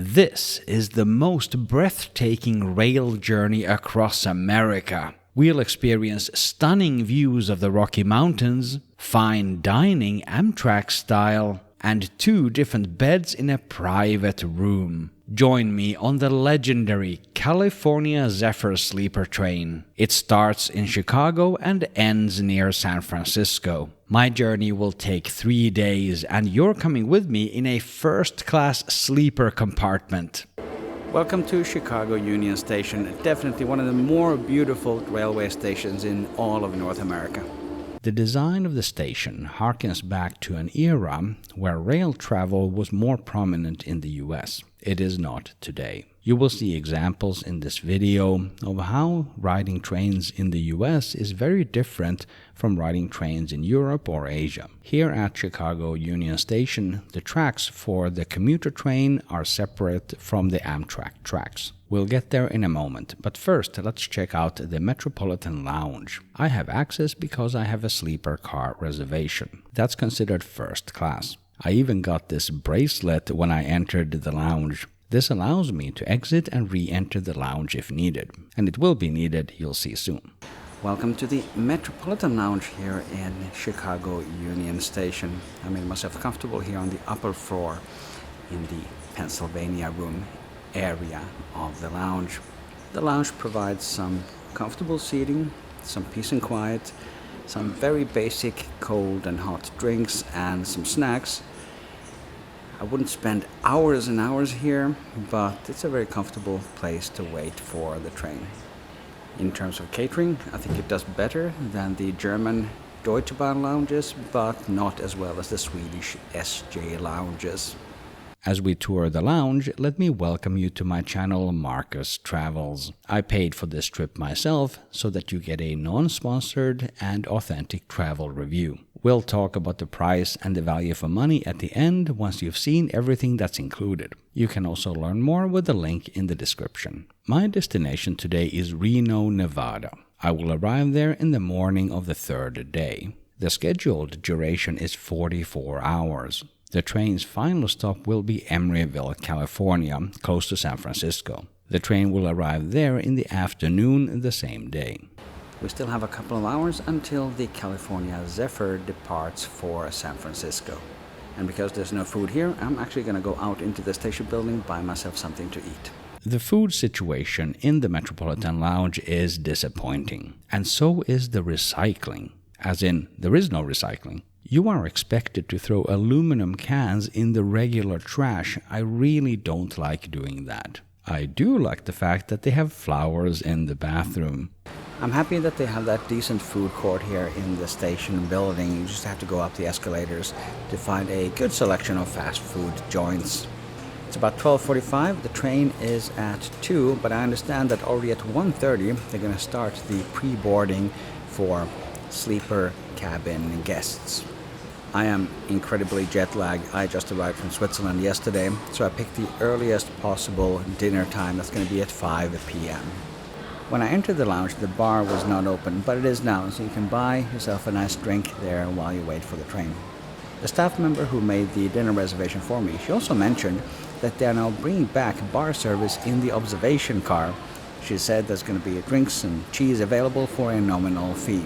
This is the most breathtaking rail journey across America. We'll experience stunning views of the Rocky Mountains, fine dining Amtrak style, and 2 different beds in a private room. Join me on the legendary California Zephyr sleeper train. It starts in Chicago and ends near San Francisco. My journey will take 3 days, and you're coming with me in a first-class sleeper compartment. Welcome to Chicago Union Station, definitely one of the more beautiful railway stations in all of North America. The design of the station harkens back to an era where rail travel was more prominent in the US. It is not today. You will see examples in this video of how riding trains in the US is very different from riding trains in Europe or Asia. Here at Chicago Union Station, the tracks for the commuter train are separate from the Amtrak tracks. We'll get there in a moment, but first let's check out the Metropolitan Lounge. I have access because I have a sleeper car reservation. That's considered first class. I even got this bracelet when I entered the lounge. This allows me to exit and re-enter the lounge if needed. And it will be needed, you'll see soon. Welcome to the Metropolitan Lounge here in Chicago Union Station. I made myself comfortable here on the upper floor in the Pennsylvania room area of the lounge. The lounge provides some comfortable seating, some peace and quiet, some very basic cold and hot drinks, and some snacks. I wouldn't spend hours and hours here, but it's a very comfortable place to wait for the train. In terms of catering, I think it does better than the German Deutsche Bahn lounges, but not as well as the Swedish SJ lounges. As we tour the lounge, let me welcome you to my channel Markus Travels. I paid for this trip myself so that you get a non-sponsored and authentic travel review. We'll talk about the price and the value for money at the end once you've seen everything that's included. You can also learn more with the link in the description. My destination today is Reno, Nevada. I will arrive there in the morning of the 3rd day. The scheduled duration is 44 hours. The train's final stop will be Emeryville, California, close to San Francisco. The train will arrive there in the afternoon the same day. We still have a couple of hours until the California Zephyr departs for San Francisco. And because there's no food here, I'm actually going to go out into the station building, buy myself something to eat. The food situation in the Metropolitan Lounge is disappointing. And so is the recycling. As in, there is no recycling. You are expected to throw aluminum cans in the regular trash. I really don't like doing that. I do like the fact that they have flowers in the bathroom. I'm happy that they have that decent food court here in the station building. You just have to go up the escalators to find a good selection of fast food joints. It's about 12:45. The train is at 2, but I understand that already at 1:30 they're going to start the pre-boarding for sleeper cabin guests. I am incredibly jet lagged. I just arrived from Switzerland yesterday, so I picked the earliest possible dinner time. That's going to be at 5 p.m. When I entered the lounge, the bar was not open, but it is now, so you can buy yourself a nice drink there while you wait for the train. The staff member who made the dinner reservation for me, she also mentioned that they are now bringing back bar service in the observation car. She said there's going to be drinks and cheese available for a nominal fee.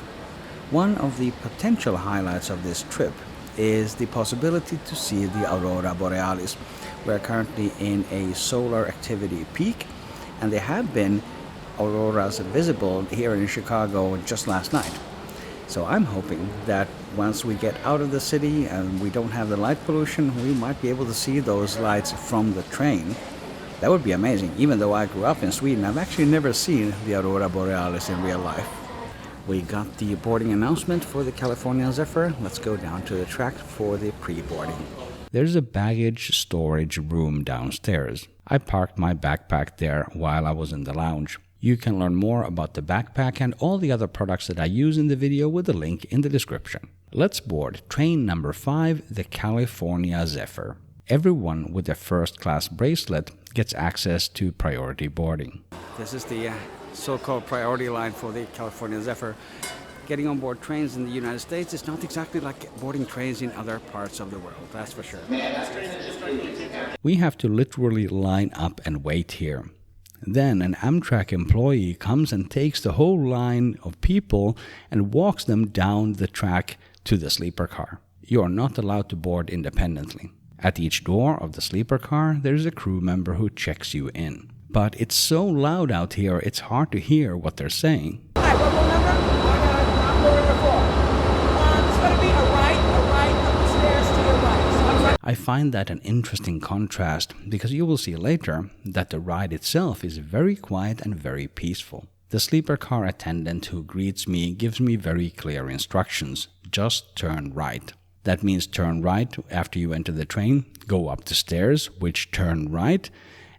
One of the potential highlights of this trip is the possibility to see the Aurora Borealis. We're currently in a solar activity peak, and there have been auroras visible here in Chicago just last night. So I'm hoping that once we get out of the city and we don't have the light pollution, we might be able to see those lights from the train. That would be amazing. Even though I grew up in Sweden, I've actually never seen the Aurora Borealis in real life. We got the boarding announcement for the California Zephyr. Let's go down to the track for the pre-boarding. There's a baggage storage room downstairs. I parked my backpack there while I was in the lounge. You can learn more about the backpack and all the other products that I use in the video with the link in the description. Let's board train number 5, the California Zephyr. Everyone with a first-class bracelet gets access to priority boarding. This is the so-called priority line for the California Zephyr. Getting on board trains in the United States is not exactly like boarding trains in other parts of the world, that's for sure. We have to literally line up and wait here. Then an Amtrak employee comes and takes the whole line of people and walks them down the track to the sleeper car. You are not allowed to board independently. At each door of the sleeper car, there is a crew member who checks you in. But it's so loud out here, it's hard to hear what they're saying. Hi, what number? I'm door number 4. It's going to be a right, up the stairs to your right. I find that an interesting contrast because you will see later that the ride itself is very quiet and very peaceful. The sleeper car attendant who greets me gives me very clear instructions. Just turn right. That means turn right after you enter the train, go up the stairs, which turn right,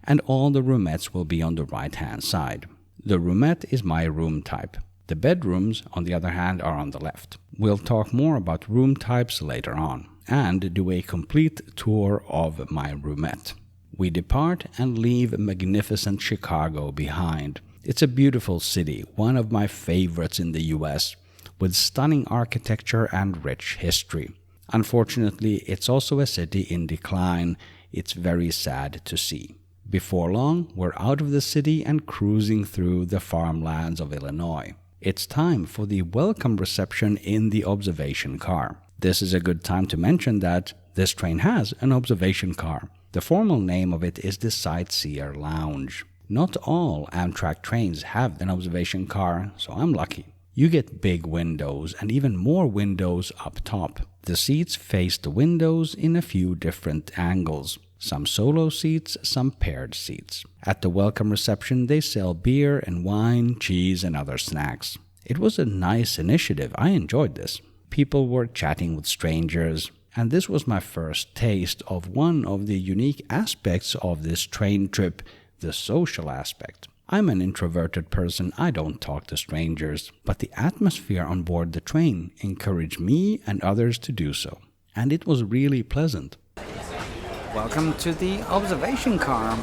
and all the roomettes will be on the right-hand side. The roomette is my room type. The bedrooms, on the other hand, are on the left. We'll talk more about room types later on, and do a complete tour of my roomette. We depart and leave magnificent Chicago behind. It's a beautiful city, one of my favorites in the US, with stunning architecture and rich history. Unfortunately, it's also a city in decline. It's very sad to see. Before long, we're out of the city and cruising through the farmlands of Illinois. It's time for the welcome reception in the observation car. This is a good time to mention that this train has an observation car. The formal name of it is the Sightseer Lounge. Not all Amtrak trains have an observation car, so I'm lucky. You get big windows and even more windows up top. The seats face the windows in a few different angles. Some solo seats, some paired seats. At the welcome reception, they sell beer and wine, cheese, and other snacks. It was a nice initiative. I enjoyed this. People were chatting with strangers, and this was my first taste of one of the unique aspects of this train trip, the social aspect. I'm an introverted person, I don't talk to strangers, but the atmosphere on board the train encouraged me and others to do so, and it was really pleasant. Welcome to the observation car.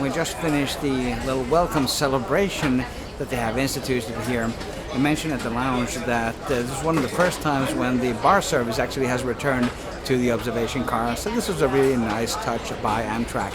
We just finished the little welcome celebration that they have instituted here. I mentioned at the lounge that this is one of the first times when the bar service actually has returned to the observation car, so this was a really nice touch by Amtrak.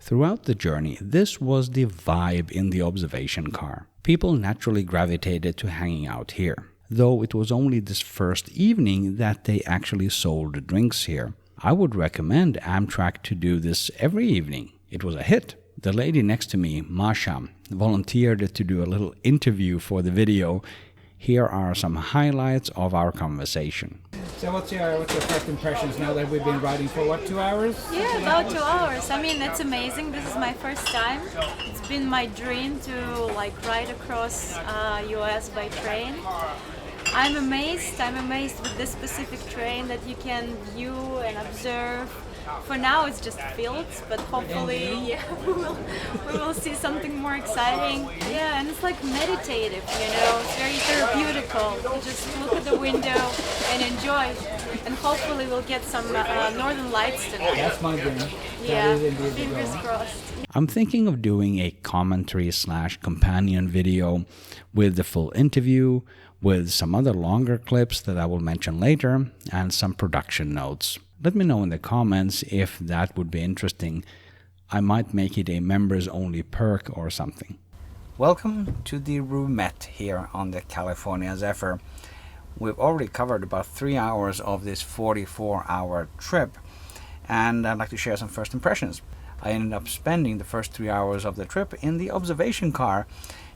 Throughout the journey, this was the vibe in the observation car. People naturally gravitated to hanging out here, though it was only this first evening that they actually sold drinks here. I would recommend Amtrak to do this every evening. It was a hit. The lady next to me, Masha, volunteered to do a little interview for the video. Here are some highlights of our conversation. So what's your first impressions now that we've been riding for 2 hours? Yeah, about 2 hours. I mean, it's amazing. This is my first time. It's been my dream to ride across US by train. I'm amazed with this specific train that you can view and observe. For now it's just fields, but hopefully we will see something more exciting. Yeah, and it's meditative, it's very therapeutical. You just look at the window and enjoy, and hopefully we'll get some northern lights tonight. That's my dream. Yeah, fingers crossed. I'm thinking of doing a commentary/companion video with the full interview, with some other longer clips that I will mention later, and some production notes. Let me know in the comments if that would be interesting. I might make it a members-only perk or something. Welcome to the roomette here on the California Zephyr. We've already covered about 3 hours of this 44-hour trip, and I'd like to share some first impressions. I ended up spending the first 3 hours of the trip in the observation car,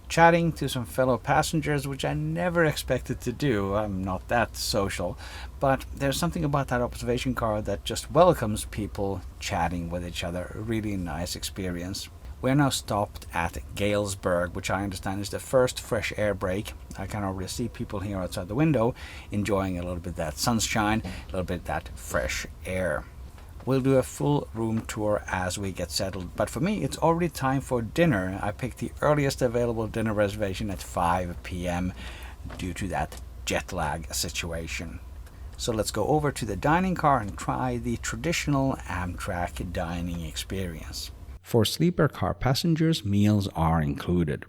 chatting to some fellow passengers, which I never expected to do. I'm not that social, but there's something about that observation car that just welcomes people chatting with each other. A really nice experience. We're now stopped at Galesburg, which I understand is the first fresh air break. I can already see people here outside the window enjoying a little bit of that sunshine, a little bit of that fresh air. We'll do a full room tour as we get settled, but for me it's already time for dinner. I picked the earliest available dinner reservation at 5 p.m. due to that jet lag situation. So let's go over to the dining car and try the traditional Amtrak dining experience. For sleeper car passengers, meals are included.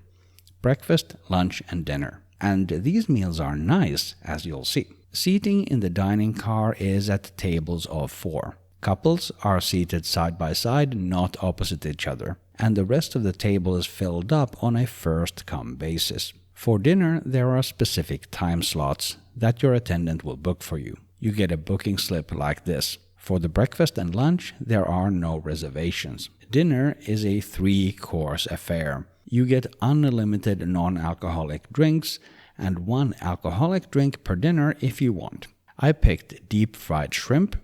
Breakfast, lunch, and dinner. And these meals are nice, as you'll see. Seating in the dining car is at tables of 4. Couples are seated side by side, not opposite each other, and the rest of the table is filled up on a first-come basis. For dinner, there are specific time slots that your attendant will book for you. You get a booking slip like this. For the breakfast and lunch, there are no reservations. Dinner is a 3-course affair. You get unlimited non-alcoholic drinks and 1 alcoholic drink per dinner if you want. I picked deep-fried shrimp,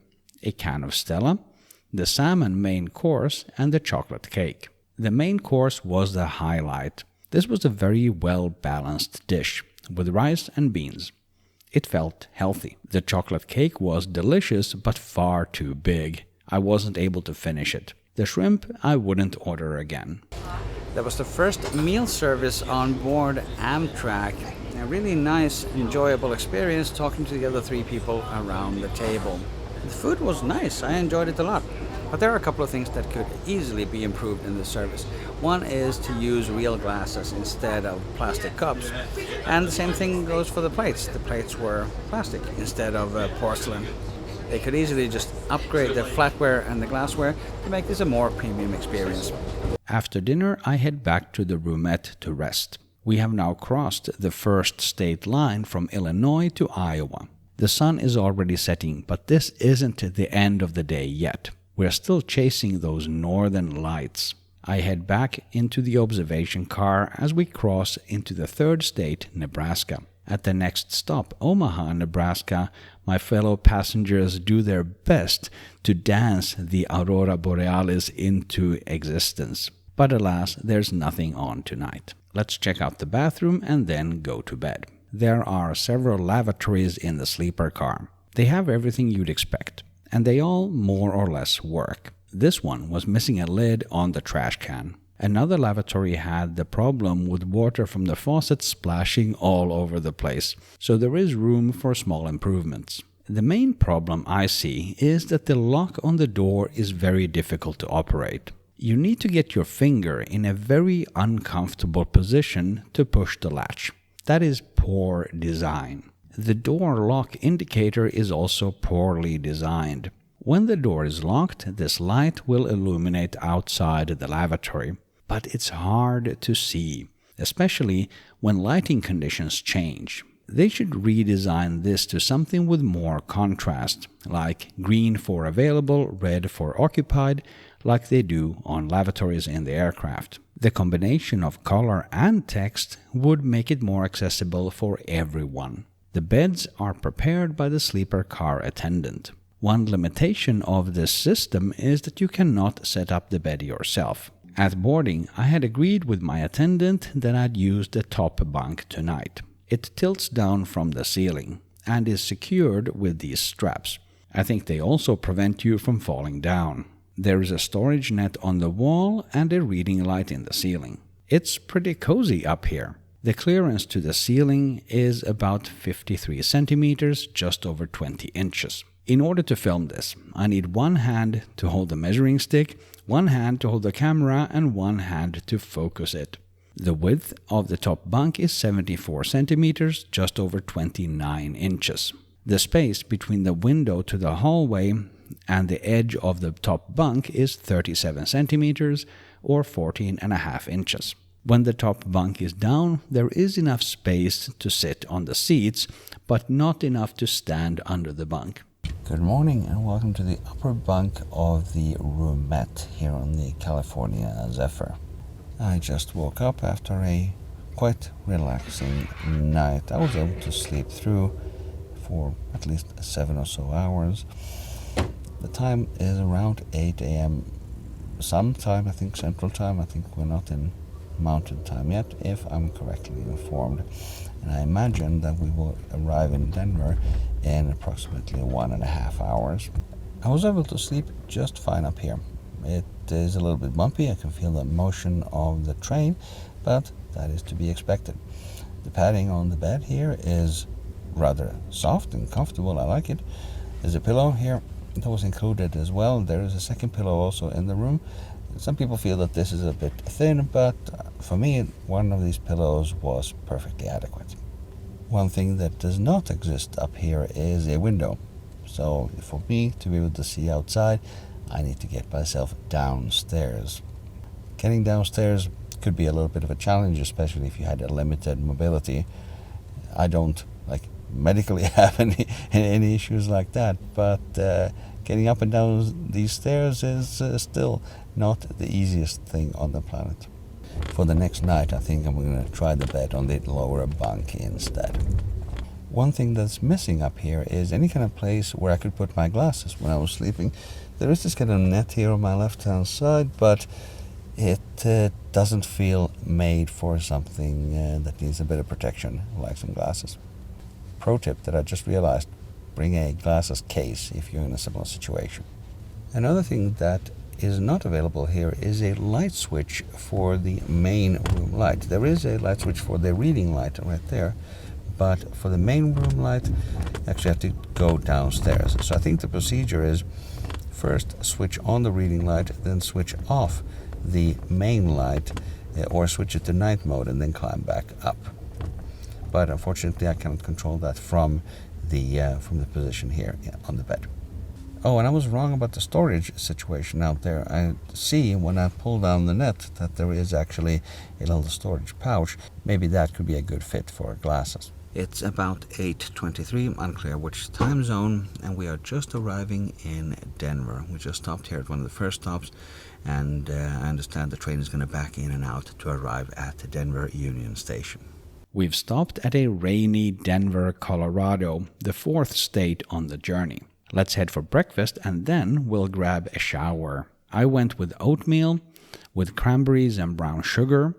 a can of Stella, the salmon main course, and the chocolate cake. The main course was the highlight. This was a very well-balanced dish with rice and beans. It felt healthy. The chocolate cake was delicious but far too big. I wasn't able to finish it. The shrimp I wouldn't order again. That was the first meal service on board Amtrak. A really nice, enjoyable experience talking to the other 3 people around the table. The food was nice. I enjoyed it a lot. But there are a couple of things that could easily be improved in this service. One is to use real glasses instead of plastic cups. And the same thing goes for the plates. The plates were plastic instead of porcelain. They could easily just upgrade the flatware and the glassware to make this a more premium experience. After dinner, I head back to the Roomette to rest. We have now crossed the first state line from Illinois to Iowa. The sun is already setting, but this isn't the end of the day yet. We're still chasing those northern lights. I head back into the observation car as we cross into the third state, Nebraska. At the next stop, Omaha, Nebraska, my fellow passengers do their best to dance the Aurora Borealis into existence. But alas, there's nothing on tonight. Let's check out the bathroom and then go to bed. There are several lavatories in the sleeper car. They have everything you'd expect, and they all more or less work. This one was missing a lid on the trash can. Another lavatory had the problem with water from the faucet splashing all over the place, so there is room for small improvements. The main problem I see is that the lock on the door is very difficult to operate. You need to get your finger in a very uncomfortable position to push the latch. That is poor design. The door lock indicator is also poorly designed. When the door is locked, this light will illuminate outside the lavatory, but it's hard to see, especially when lighting conditions change. They should redesign this to something with more contrast, like green for available, red for occupied, like they do on lavatories in the aircraft. The combination of color and text would make it more accessible for everyone. The beds are prepared by the sleeper car attendant. One limitation of this system is that you cannot set up the bed yourself. At boarding, I had agreed with my attendant that I'd use the top bunk tonight. It tilts down from the ceiling and is secured with these straps. I think they also prevent you from falling down. There is a storage net on the wall and a reading light in the ceiling. It's pretty cozy up here. The clearance to the ceiling is about 53 centimeters, just over 20 inches. In order to film this, I need one hand to hold the measuring stick, one hand to hold the camera, and one hand to focus it. The width of the top bunk is 74 centimeters, just over 29 inches. The space between the window to the hallway and the edge of the top bunk is 37 centimeters, or 14.5 inches. When the top bunk is down, there is enough space to sit on the seats, but not enough to stand under the bunk. Good morning and welcome to the upper bunk of the Roomette here on the California Zephyr. I just woke up after a quite relaxing night. I was able to sleep through for at least 7 or so hours. The time is around 8 a.m. sometime, I think Central Time. I think we're not in Mountain Time yet, if I'm correctly informed. And I imagine that we will arrive in Denver in approximately 1.5 hours. I was able to sleep just fine up here. It is a little bit bumpy. I can feel the motion of the train, but that is to be expected. The padding on the bed here is rather soft and comfortable. I like it. There's a pillow here that was included as well. There is a second pillow also in the room. Some people feel that this is a bit thin, but for me, one of these pillows was perfectly adequate. One thing that does not exist up here is a window. So for me to be able to see outside, I need to get myself downstairs. Getting downstairs could be a little bit of a challenge, especially if you had a limited mobility. I don't medically have any issues like that, but getting up and down these stairs is still not the easiest thing on the planet. For the next night, I think I'm going to try the bed on the lower bunk instead. One thing that's missing up here is any kind of place where I could put my glasses when I was sleeping. There is this kind of net here on my left hand side, but it doesn't feel made for something that needs a bit of protection, like some glasses. Pro tip that I just realized: bring a glasses case if you're in a similar situation. Another thing that is not available here is a light switch for the main room light. There is a light switch for the reading light right there, but for the main room light, actually have to go downstairs. So I think the procedure is first switch on the reading light, then switch off the main light, or switch it to night mode and then climb back up. But unfortunately, I cannot control that from the position here on the bed. Oh, and I was wrong about the storage situation out there. I see when I pull down the net that there is actually a little storage pouch. Maybe that could be a good fit for glasses. It's about 8:23, unclear which time zone, and we are just arriving in Denver. We just stopped here at one of the first stops, and I understand the train is going to back in and out to arrive at the Denver Union Station. We've stopped at a rainy Denver, Colorado, the fourth state on the journey. Let's head for breakfast and then we'll grab a shower. I went with oatmeal, with cranberries and brown sugar,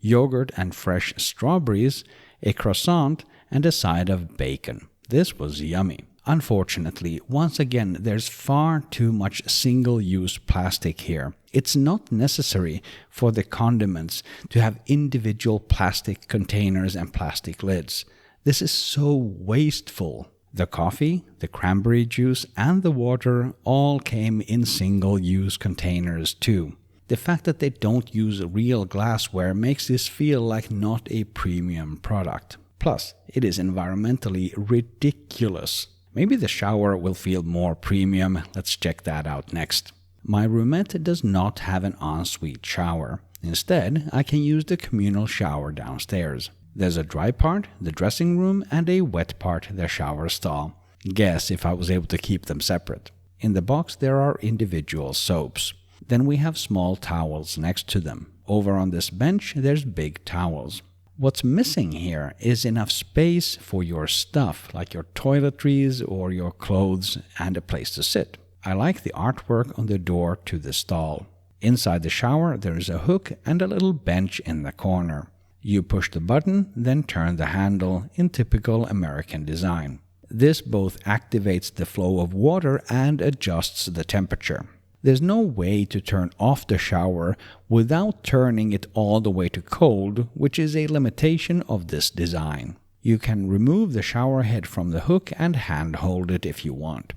yogurt and fresh strawberries, a croissant, and a side of bacon. This was yummy. Unfortunately, once again, there's far too much single-use plastic here. It's not necessary for the condiments to have individual plastic containers and plastic lids. This is so wasteful. The coffee, the cranberry juice, and the water all came in single-use containers too. The fact that they don't use real glassware makes this feel like not a premium product. Plus, it is environmentally ridiculous. Maybe the shower will feel more premium. Let's check that out next. My roomette does not have an ensuite shower. Instead, I can use the communal shower downstairs. There's a dry part, the dressing room, and a wet part, the shower stall. Guess if I was able to keep them separate. In the box there are individual soaps. Then we have small towels next to them. Over on this bench there's big towels. What's missing here is enough space for your stuff, like your toiletries or your clothes, and a place to sit. I like the artwork on the door to the stall. Inside the shower there is a hook and a little bench in the corner. You push the button, then turn the handle in typical American design. This both activates the flow of water and adjusts the temperature. There's no way to turn off the shower without turning it all the way to cold, which is a limitation of this design. You can remove the shower head from the hook and hand hold it if you want.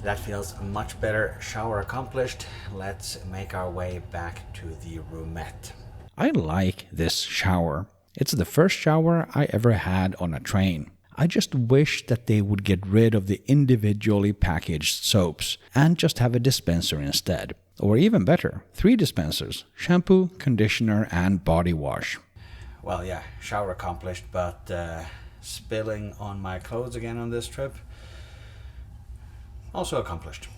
That feels much better. Shower accomplished. Let's make our way back to the roomette. I like this shower. It's the first shower I ever had on a train. I just wish that they would get rid of the individually packaged soaps and just have a dispenser instead. Or even better, 3 dispensers: shampoo, conditioner, and body wash. Well, yeah, shower accomplished, but spilling on my clothes again on this trip, also accomplished.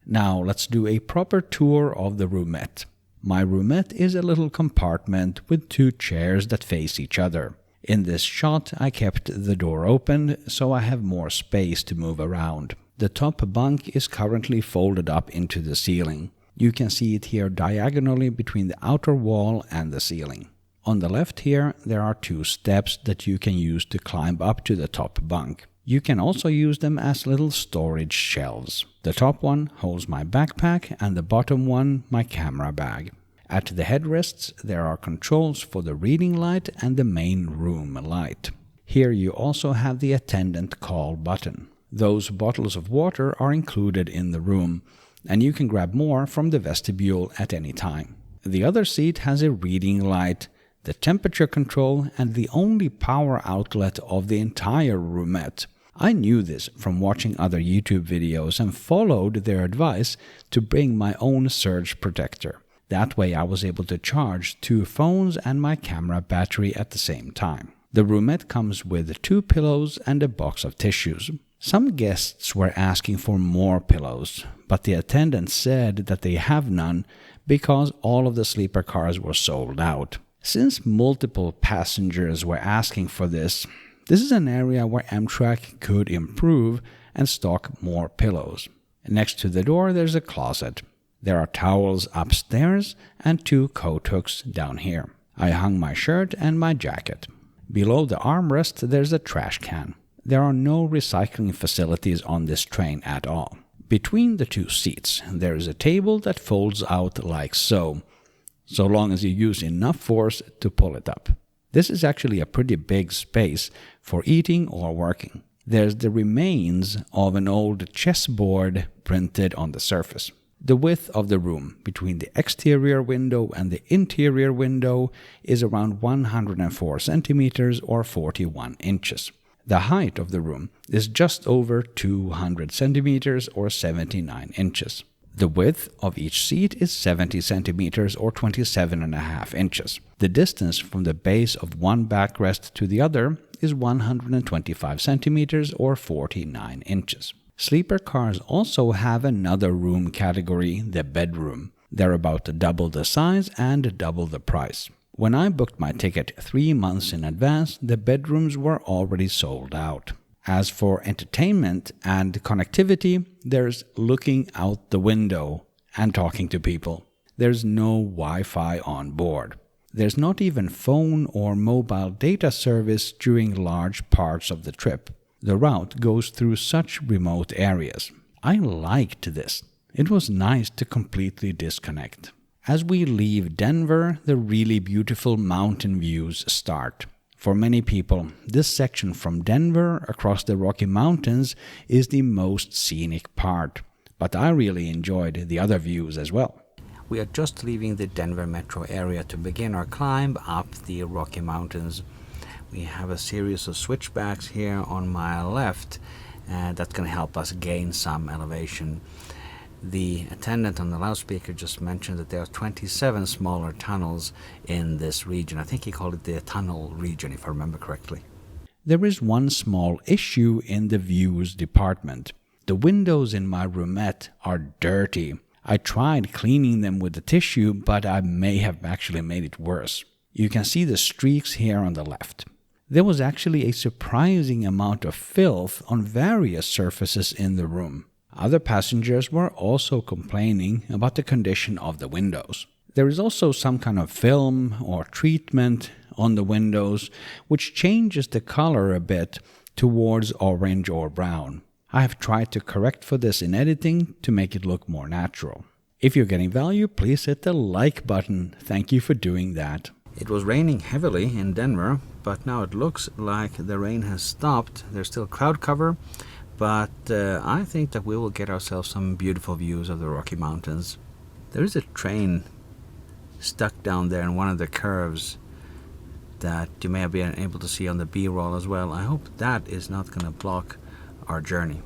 Now let's do a proper tour of the roomette. My roomette is a little compartment with 2 chairs that face each other. In this shot, I kept the door open, so I have more space to move around. The top bunk is currently folded up into the ceiling. You can see it here diagonally between the outer wall and the ceiling. On the left here, there are 2 steps that you can use to climb up to the top bunk. You can also use them as little storage shelves. The top one holds my backpack and the bottom one my camera bag. At the headrests there are controls for the reading light and the main room light. Here you also have the attendant call button. Those bottles of water are included in the room, and you can grab more from the vestibule at any time. The other seat has a reading light, the temperature control, and the only power outlet of the entire roomette. I knew this from watching other YouTube videos and followed their advice to bring my own surge protector. That way I was able to charge 2 phones and my camera battery at the same time. The Roomette comes with 2 pillows and a box of tissues. Some guests were asking for more pillows, but the attendant said that they have none because all of the sleeper cars were sold out. Since multiple passengers were asking for this is an area where Amtrak could improve and stock more pillows. Next to the door there's a closet. There are towels upstairs and 2 coat hooks down here. I hung my shirt and my jacket. Below the armrest there's a trash can. There are no recycling facilities on this train at all. Between the 2 seats there is a table that folds out like so long as you use enough force to pull it up. This is actually a pretty big space for eating or working. There's the remains of an old chessboard printed on the surface. The width of the room between the exterior window and the interior window is around 104 centimeters or 41 inches. The height of the room is just over 200 centimeters or 79 inches. The width of each seat is 70 centimeters or 27.5 inches. The distance from the base of one backrest to the other is 125 centimeters or 49 inches. Sleeper cars also have another room category, the bedroom. They're about double the size and double the price. When I booked my ticket 3 months in advance, the bedrooms were already sold out. As for entertainment and connectivity, there's looking out the window and talking to people. There's no Wi-Fi on board. There's not even phone or mobile data service during large parts of the trip. The route goes through such remote areas. I liked this. It was nice to completely disconnect. As we leave Denver, the really beautiful mountain views start. For many people, this section from Denver across the Rocky Mountains is the most scenic part, but I really enjoyed the other views as well. We are just leaving the Denver metro area to begin our climb up the Rocky Mountains. We have a series of switchbacks here on my left that's going to help us gain some elevation. The attendant on the loudspeaker just mentioned that there are 27 smaller tunnels in this region. I think he called it the tunnel region, if I remember correctly. There is one small issue in the views department. The windows in my Roomette are dirty. I tried cleaning them with the tissue, but I may have actually made it worse. You can see the streaks here on the left. There was actually a surprising amount of filth on various surfaces in the room. Other passengers were also complaining about the condition of the windows. There is also some kind of film or treatment on the windows which changes the color a bit towards orange or brown. I have tried to correct for this in editing to make it look more natural. If you're getting value, please hit the like button. Thank you for doing that. It was raining heavily in Denver, but now it looks like the rain has stopped. There's still cloud cover, but I think that we will get ourselves some beautiful views of the Rocky Mountains. There is a train stuck down there in one of the curves that you may have been able to see on the B-roll as well. I hope that is not going to block our journey.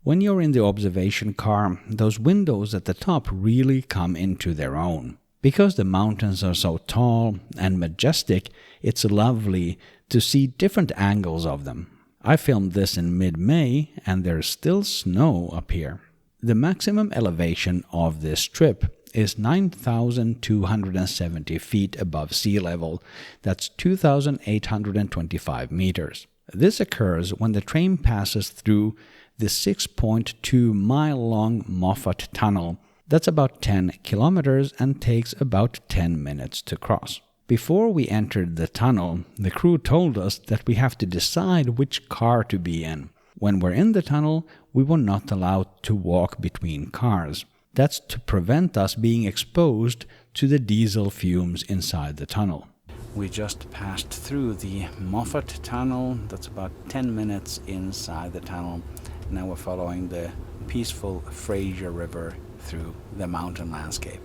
When you're in the observation car, those windows at the top really come into their own. Because the mountains are so tall and majestic, it's lovely to see different angles of them. I filmed this in mid-May and there's still snow up here. The maximum elevation of this trip is 9,270 feet above sea level. That's 2,825 meters. This occurs when the train passes through the 6.2 mile long Moffat Tunnel. That's about 10 kilometers and takes about 10 minutes to cross. Before we entered the tunnel, the crew told us that we have to decide which car to be in. When we're in the tunnel, we were not allowed to walk between cars. That's to prevent us being exposed to the diesel fumes inside the tunnel. We just passed through the Moffat Tunnel. That's about 10 minutes inside the tunnel. Now we're following the peaceful Fraser River through the mountain landscape.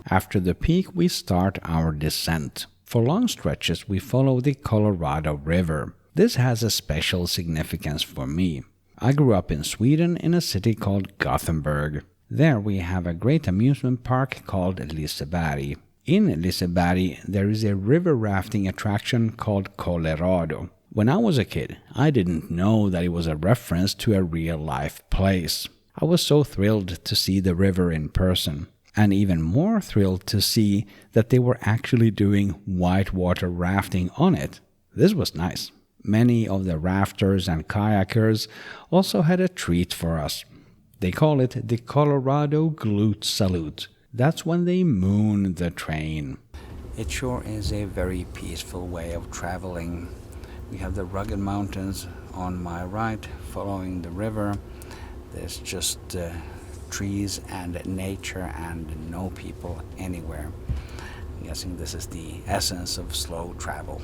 After the peak, we start our descent. For long stretches, we follow the Kållerado River. This has a special significance for me. I grew up in Sweden in a city called Gothenburg. There we have a great amusement park called Liseberg. In Liseberg there is a river rafting attraction called Kållerado. When I was a kid, I didn't know that it was a reference to a real-life place. I was so thrilled to see the river in person, and even more thrilled to see that they were actually doing whitewater rafting on it. This was nice. Many of the rafters and kayakers also had a treat for us. They call it the Kållerado Glute Salute. That's when they moon the train. It sure is a very peaceful way of traveling. We have the rugged mountains on my right, following the river. There's just trees and nature and no people anywhere. I'm guessing this is the essence of slow travel.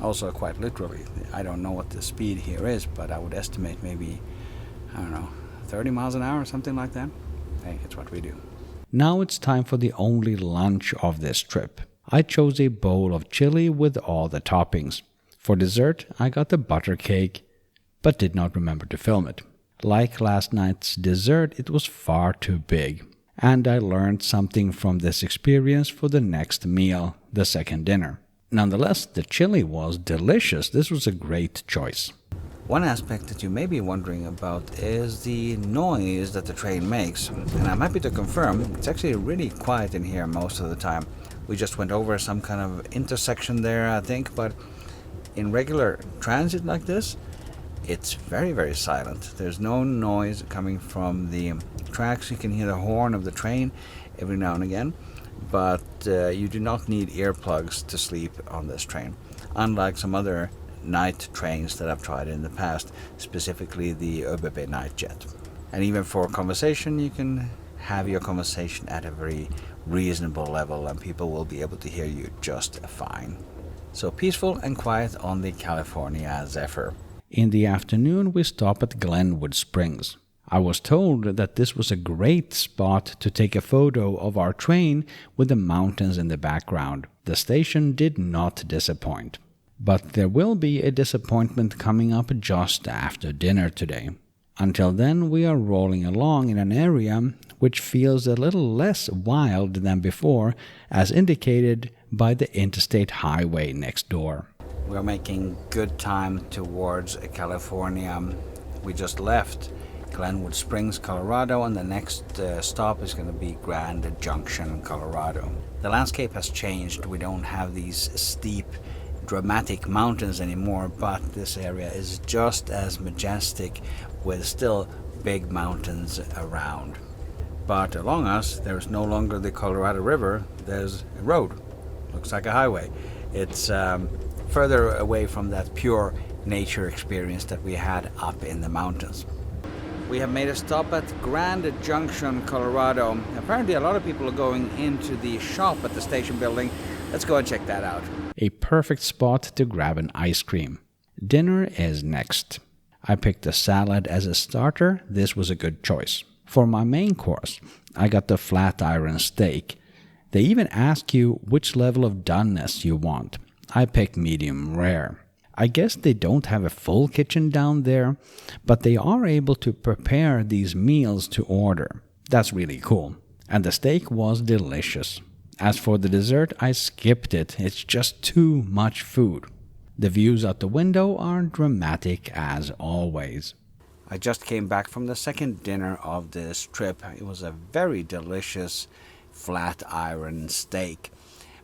Also, quite literally, I don't know what the speed here is, but I would estimate maybe, 30 miles an hour or something like that. Hey, it's what we do. Now it's time for the only lunch of this trip. I chose a bowl of chili with all the toppings. For dessert, I got the butter cake, but did not remember to film it. Like last night's dessert, it was far too big, and I learned something from this experience for the next meal, the second dinner. Nonetheless, the chili was delicious. This was a great choice. One aspect that you may be wondering about is the noise that the train makes, and I'm happy to confirm it's actually really quiet in here most of the time. We just went over some kind of intersection there, I think, but in regular transit like this, it's very, very silent. There's no noise coming from the tracks. You can hear the horn of the train every now and again, but you do not need earplugs to sleep on this train, unlike some other night trains that I've tried in the past, specifically the ÖBB Nightjet. And even for conversation, you can have your conversation at a very reasonable level and people will be able to hear you just fine. So peaceful and quiet on the California Zephyr. In the afternoon, we stopped at Glenwood Springs. I was told that this was a great spot to take a photo of our train with the mountains in the background. The station did not disappoint. But there will be a disappointment coming up just after dinner today. Until then, we are rolling along in an area which feels a little less wild than before, as indicated by the interstate highway next door. We're making good time towards California. We just left Glenwood Springs, Colorado, and the next stop is going to be Grand Junction, Colorado. The landscape has changed. We don't have these steep, dramatic mountains anymore, but this area is just as majestic with still big mountains around. But along us, there's no longer the Colorado River, there's a road. Looks like a highway. It's further away from that pure nature experience that we had up in the mountains. We have made a stop at Grand Junction, Colorado. Apparently a lot of people are going into the shop at the station building. Let's go and check that out. A perfect spot to grab an ice cream. Dinner is next. I picked a salad as a starter. This was a good choice. For my main course, I got the flat iron steak. They even ask you which level of doneness you want. I picked medium rare. I guess they don't have a full kitchen down there, but they are able to prepare these meals to order. That's really cool. And the steak was delicious. As for the dessert, I skipped it. It's just too much food. The views out the window are dramatic as always. I just came back from the second dinner of this trip. It was a very delicious flat iron steak.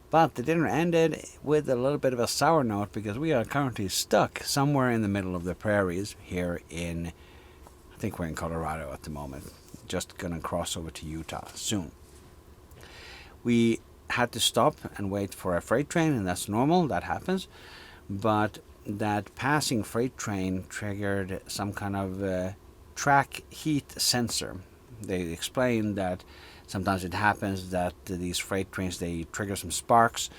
But the dinner ended with a little bit of a sour note because we are currently stuck somewhere in the middle of the prairies here in, I think we're in Colorado at the moment. Just gonna cross over to Utah soon. We had to stop and wait for a freight train, and that's normal, that happens. But that passing freight train triggered some kind of track heat sensor. They explained that sometimes it happens that these freight trains, they trigger some sparks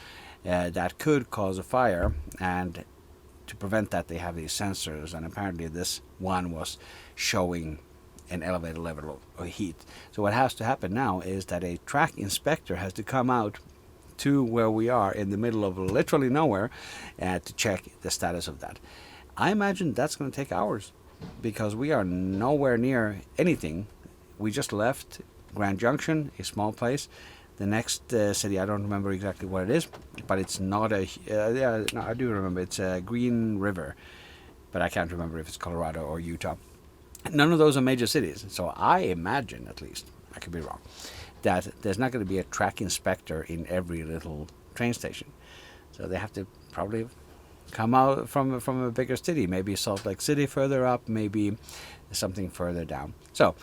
that could cause a fire, and to prevent that they have these sensors, and apparently this one was showing an elevated level of heat. So what has to happen now is that a track inspector has to come out to where we are in the middle of literally nowhere to check the status of that. I imagine that's going to take hours because we are nowhere near anything. We just left Grand Junction, a small place. The next city, I don't remember exactly what it is, but it's not a... no, I do remember. It's a Green River, but I can't remember if it's Colorado or Utah. None of those are major cities, so I imagine, at least, I could be wrong, that there's not going to be a track inspector in every little train station. So they have to probably come out from a bigger city, maybe Salt Lake City further up, maybe something further down. So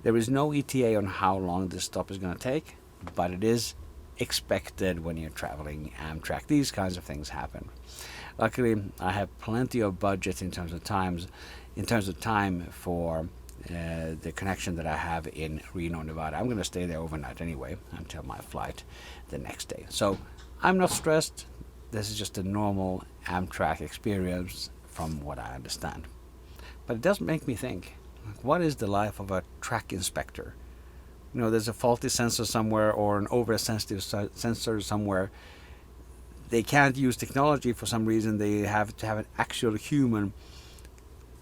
there is no ETA on how long this stop is going to take, but it is expected when you're traveling Amtrak. These kinds of things happen. Luckily, I have plenty of budget in terms of time for the connection that I have in Reno, Nevada. I'm going to stay there overnight anyway until my flight the next day. So I'm not stressed. This is just a normal Amtrak experience from what I understand. But it does make me think, what is the life of a track inspector? You know, there's a faulty sensor somewhere or an oversensitive sensor somewhere. They can't use technology for some reason. They have to have an actual human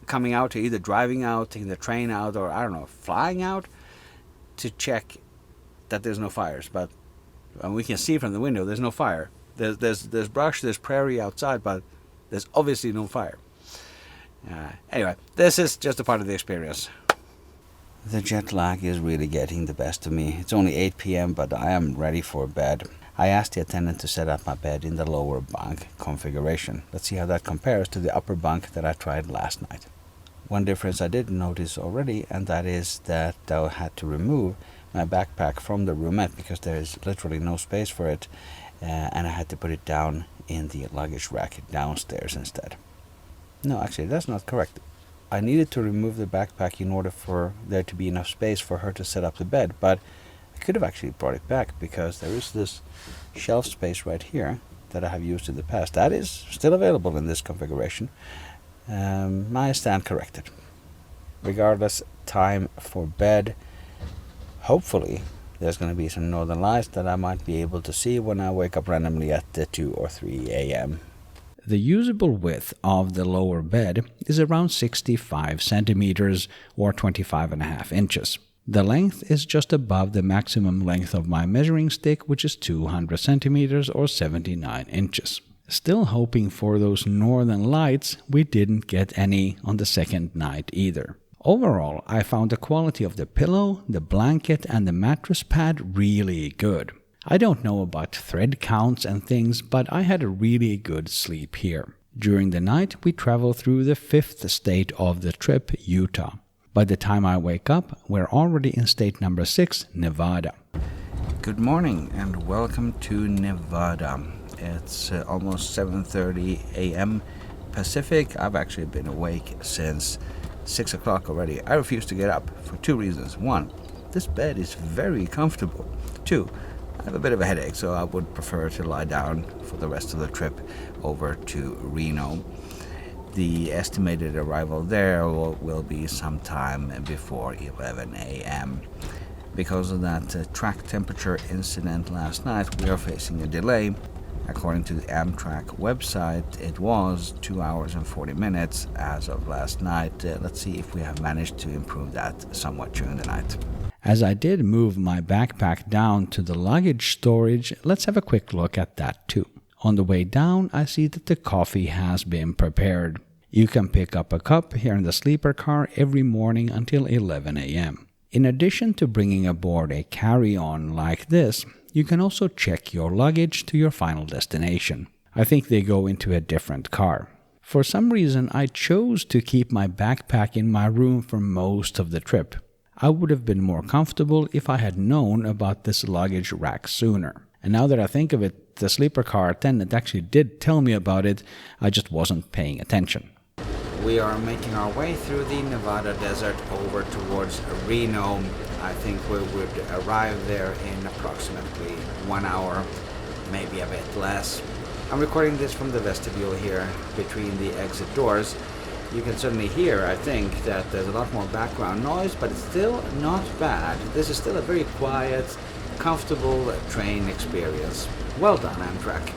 coming out, either driving out, taking the train out, or I don't know, flying out to check that there's no fires. But we can see from the window there's no fire. There's brush, there's prairie outside, but there's obviously no fire. Anyway, this is just a part of the experience. The jet lag is really getting the best of me. It's only 8 p.m., but I am ready for bed. I asked the attendant to set up my bed in the lower bunk configuration. Let's see how that compares to the upper bunk that I tried last night. One difference I did notice already, and that is that I had to remove my backpack from the roomette because there is literally no space for it, and I had to put it down in the luggage rack downstairs instead. No, actually, that's not correct. I needed to remove the backpack in order for there to be enough space for her to set up the bed, but I could have actually brought it back because there is this shelf space right here that I have used in the past. That is still available in this configuration. I stand corrected. Regardless, time for bed. Hopefully, there's going to be some northern lights that I might be able to see when I wake up randomly at 2 or 3 a.m. The usable width of the lower bed is around 65 centimeters or 25.5 inches. The length is just above the maximum length of my measuring stick, which is 200 centimeters or 79 inches. Still hoping for those northern lights, we didn't get any on the second night either. Overall, I found the quality of the pillow, the blanket, and the mattress pad really good. I don't know about thread counts and things, but I had a really good sleep here. During the night, we traveled through the 5th state of the trip, Utah. By the time I wake up, we're already in state number 6, Nevada. Good morning and welcome to Nevada. It's almost 7:30 a.m. Pacific. I've actually been awake since 6 o'clock already. I refuse to get up for 2 reasons. 1, this bed is very comfortable. 2, I have a bit of a headache, so I would prefer to lie down for the rest of the trip over to Reno. The estimated arrival there will be sometime before 11 a.m. Because of that track temperature incident last night, we are facing a delay. According to the Amtrak website, it was 2 hours and 40 minutes as of last night. Let's see if we have managed to improve that somewhat during the night. As I did move my backpack down to the luggage storage, let's have a quick look at that too. On the way down, I see that the coffee has been prepared. You can pick up a cup here in the sleeper car every morning until 11 a.m. In addition to bringing aboard a carry-on like this, you can also check your luggage to your final destination. I think they go into a different car. For some reason, I chose to keep my backpack in my room for most of the trip. I would have been more comfortable if I had known about this luggage rack sooner. And now that I think of it, the sleeper car attendant actually did tell me about it, I just wasn't paying attention. We are making our way through the Nevada desert over towards Reno. I think we would arrive there in approximately 1 hour, maybe a bit less. I'm recording this from the vestibule here between the exit doors. You can certainly hear, I think, that there's a lot more background noise, but it's still not bad. This is still a very quiet, comfortable train experience. Well done, Amtrak.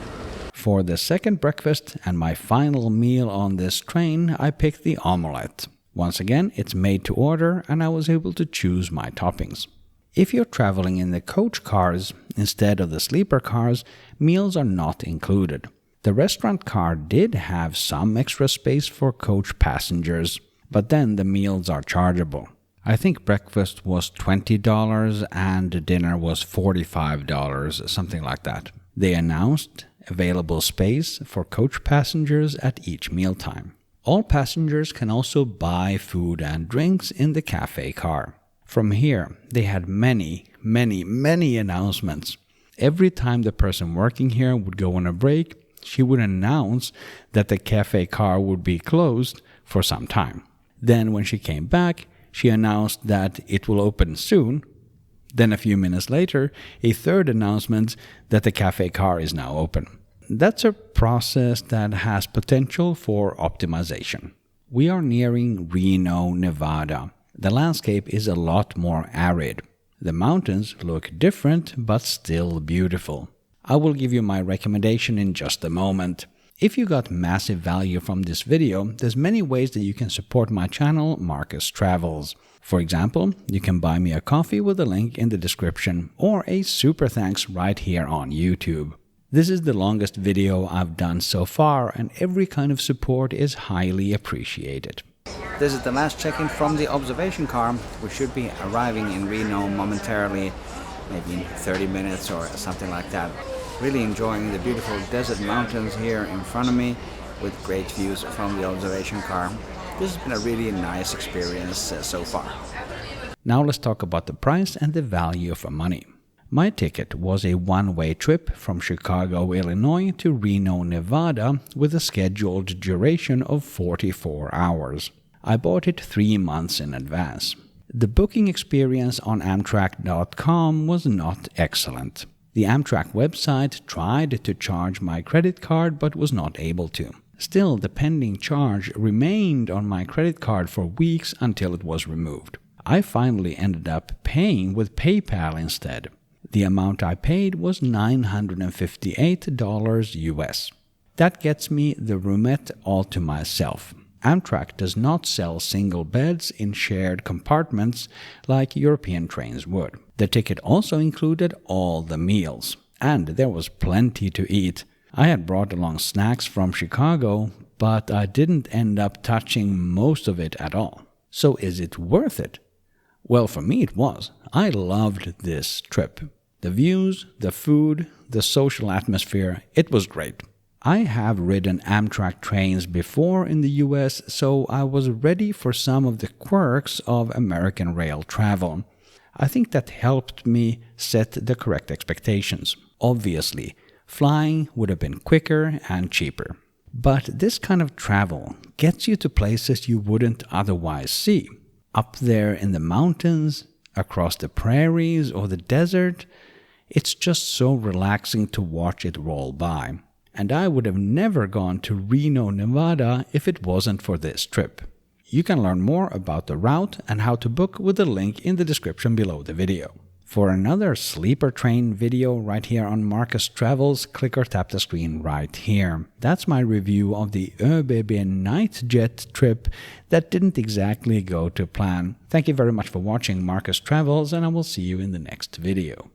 For the second breakfast and my final meal on this train, I picked the omelet. Once again, it's made to order and I was able to choose my toppings. If you're traveling in the coach cars instead of the sleeper cars, meals are not included. The restaurant car did have some extra space for coach passengers, but then the meals are chargeable. I think breakfast was $20 and dinner was $45, something like that. They announced available space for coach passengers at each mealtime. All passengers can also buy food and drinks in the cafe car. From here, they had many announcements. Every time the person working here would go on a break, she would announce that the cafe car would be closed for some time. Then when she came back, she announced that it will open soon. Then a few minutes later, a third announcement that the cafe car is now open. That's a process that has potential for optimization. We are nearing Reno, Nevada. The landscape is a lot more arid. The mountains look different but still beautiful. I will give you my recommendation in just a moment. If you got massive value from this video, there's many ways that you can support my channel, Markus Travels. For example, you can buy me a coffee with a link in the description or a super thanks right here on YouTube. This is the longest video I've done so far and every kind of support is highly appreciated. This is the last check-in from the observation car. We should be arriving in Reno momentarily, maybe in 30 minutes or something like that. Really enjoying the beautiful desert mountains here in front of me with great views from the observation car. This has been a really nice experience so far. Now let's talk about the price and the value for money. My ticket was a one-way trip from Chicago, Illinois to Reno, Nevada with a scheduled duration of 44 hours. I bought it 3 months in advance. The booking experience on Amtrak.com was not excellent. The Amtrak website tried to charge my credit card but was not able to. Still, the pending charge remained on my credit card for weeks until it was removed. I finally ended up paying with PayPal instead. The amount I paid was $958 US. That gets me the roomette all to myself. Amtrak does not sell single beds in shared compartments like European trains would. The ticket also included all the meals, and there was plenty to eat. I had brought along snacks from Chicago, but I didn't end up touching most of it at all. So is it worth it? Well, for me it was. I loved this trip. The views, the food, the social atmosphere, it was great. I have ridden Amtrak trains before in the US, so I was ready for some of the quirks of American rail travel. I think that helped me set the correct expectations. Obviously, flying would have been quicker and cheaper. But this kind of travel gets you to places you wouldn't otherwise see. Up there in the mountains, across the prairies or the desert, it's just so relaxing to watch it roll by. And I would have never gone to Reno, Nevada if it wasn't for this trip. You can learn more about the route and how to book with the link in the description below the video. For another sleeper train video right here on Markus Travels, click or tap the screen right here. That's my review of the ÖBB Nightjet trip that didn't exactly go to plan. Thank you very much for watching Markus Travels, and I will see you in the next video.